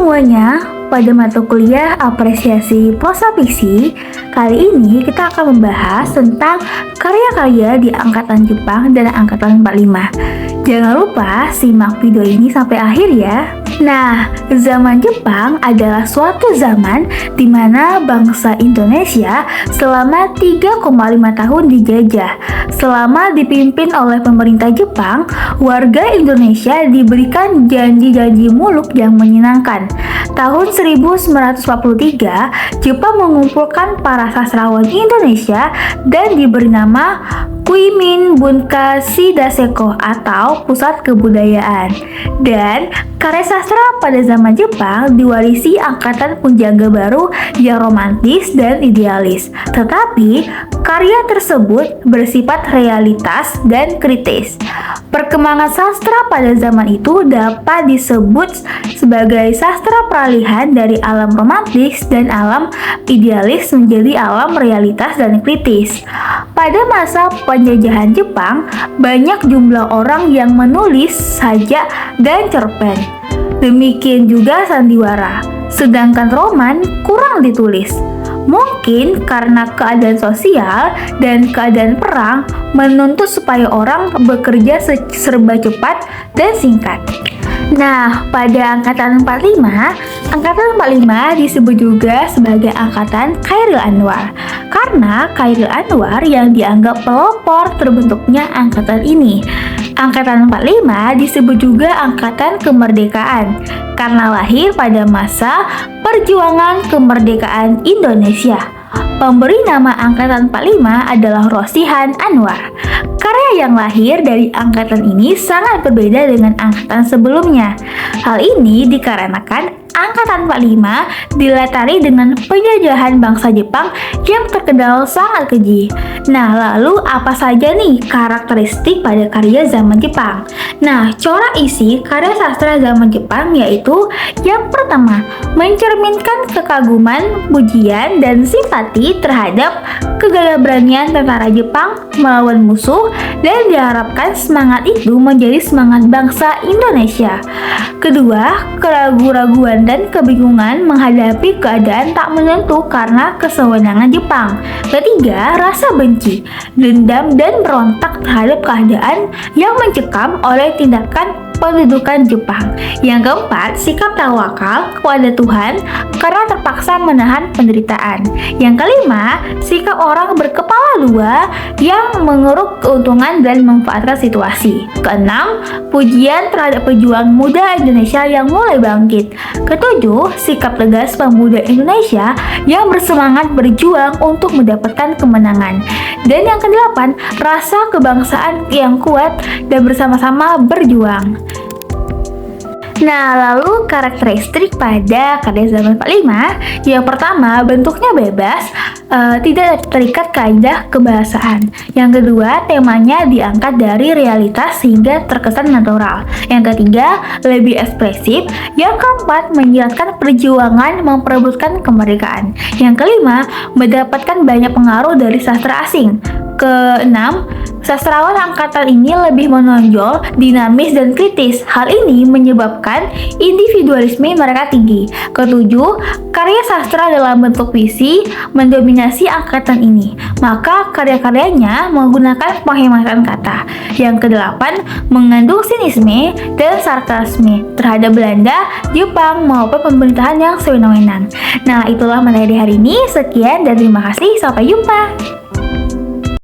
semuanya, pada mata kuliah apresiasi prosa fiksi, kali ini kita akan membahas tentang karya-karya di Angkatan Jepang dan Angkatan 45. Jangan lupa simak video ini sampai akhir ya. Nah, zaman Jepang adalah suatu zaman di mana bangsa Indonesia selama 3,5 tahun dijajah. Selama dipimpin oleh pemerintah Jepang, warga Indonesia diberikan janji-janji muluk yang menyenangkan. Tahun 1943, Jepang mengumpulkan para sastrawan Indonesia dan diberi nama Kuimin Bunka Shidaseko atau Pusat Kebudayaan. Dan karya sastra pada zaman Jepang diwarisi angkatan penjaga baru yang romantis dan idealis. Tetapi karya tersebut bersifat realitas dan kritis. Perkembangan sastra pada zaman itu dapat disebut sebagai sastra peralihan dari alam romantis dan alam idealis menjadi alam realitas dan kritis. Pada masa penjajahan Jepang, banyak jumlah orang yang menulis sajak dan cerpen. Demikian juga sandiwara. Sedangkan roman kurang ditulis. Mungkin karena keadaan sosial dan keadaan perang menuntut supaya orang bekerja serba cepat dan singkat. Nah, pada Angkatan 45 disebut juga sebagai Angkatan Chairil Anwar. Karena Chairil Anwar yang dianggap pelopor terbentuknya angkatan ini. Angkatan 45 disebut juga Angkatan Kemerdekaan karena lahir pada masa perjuangan kemerdekaan Indonesia. Pemberi nama Angkatan 45 adalah Rosihan Anwar. Karya yang lahir dari angkatan ini sangat berbeda dengan angkatan sebelumnya. Hal ini dikarenakan Angkatan 45 dilatari dengan penjajahan bangsa Jepang yang terkenal sangat keji. Nah, lalu apa saja nih karakteristik pada karya zaman Jepang? Nah, corak isi karya sastra zaman Jepang yaitu yang pertama, mencerminkan kekaguman, pujian, dan simpati terhadap kegagalan tentara Jepang melawan musuh dan diharapkan semangat itu menjadi semangat bangsa Indonesia. Kedua, keraguan-raguan dan kebingungan menghadapi keadaan tak menentu karena kesewenangan Jepang. Ketiga, rasa benci, dendam, dan berontak terhadap keadaan yang mencekam oleh tindakan pendudukan Jepang. Yang keempat, sikap tawakal kepada Tuhan karena terpaksa menahan penderitaan. Yang kelima, sikap orang berkepala dua yang mengeruk keuntungan dan memanfaatkan situasi. Keenam, pujian terhadap pejuang muda Indonesia yang mulai bangkit. Ketujuh, sikap tegas pemuda Indonesia yang bersemangat berjuang untuk mendapatkan kemenangan. Dan yang kedelapan, rasa kebangsaan yang kuat dan bersama-sama berjuang. Nah, lalu karakteristik pada karya zaman 45, yang pertama bentuknya bebas, tidak terikat kaidah kebahasaan. Yang kedua, temanya diangkat dari realitas sehingga terkesan natural. Yang ketiga, lebih ekspresif. Yang keempat, menjelaskan perjuangan memperebutkan kemerdekaan. Yang kelima, mendapatkan banyak pengaruh dari sastra asing. Keenam, sastrawan angkatan ini lebih menonjol, dinamis, dan kritis. Hal ini menyebabkan individualisme mereka tinggi. Ketujuh, karya sastra dalam bentuk puisi mendominasi angkatan ini. Maka karya-karyanya menggunakan penghematan kata. Yang kedelapan, mengandung sinisme dan sarkasme terhadap Belanda, Jepang, maupun pemerintahan yang sewenang-wenang. Nah, itulah materi hari ini. Sekian dan terima kasih. Sampai jumpa.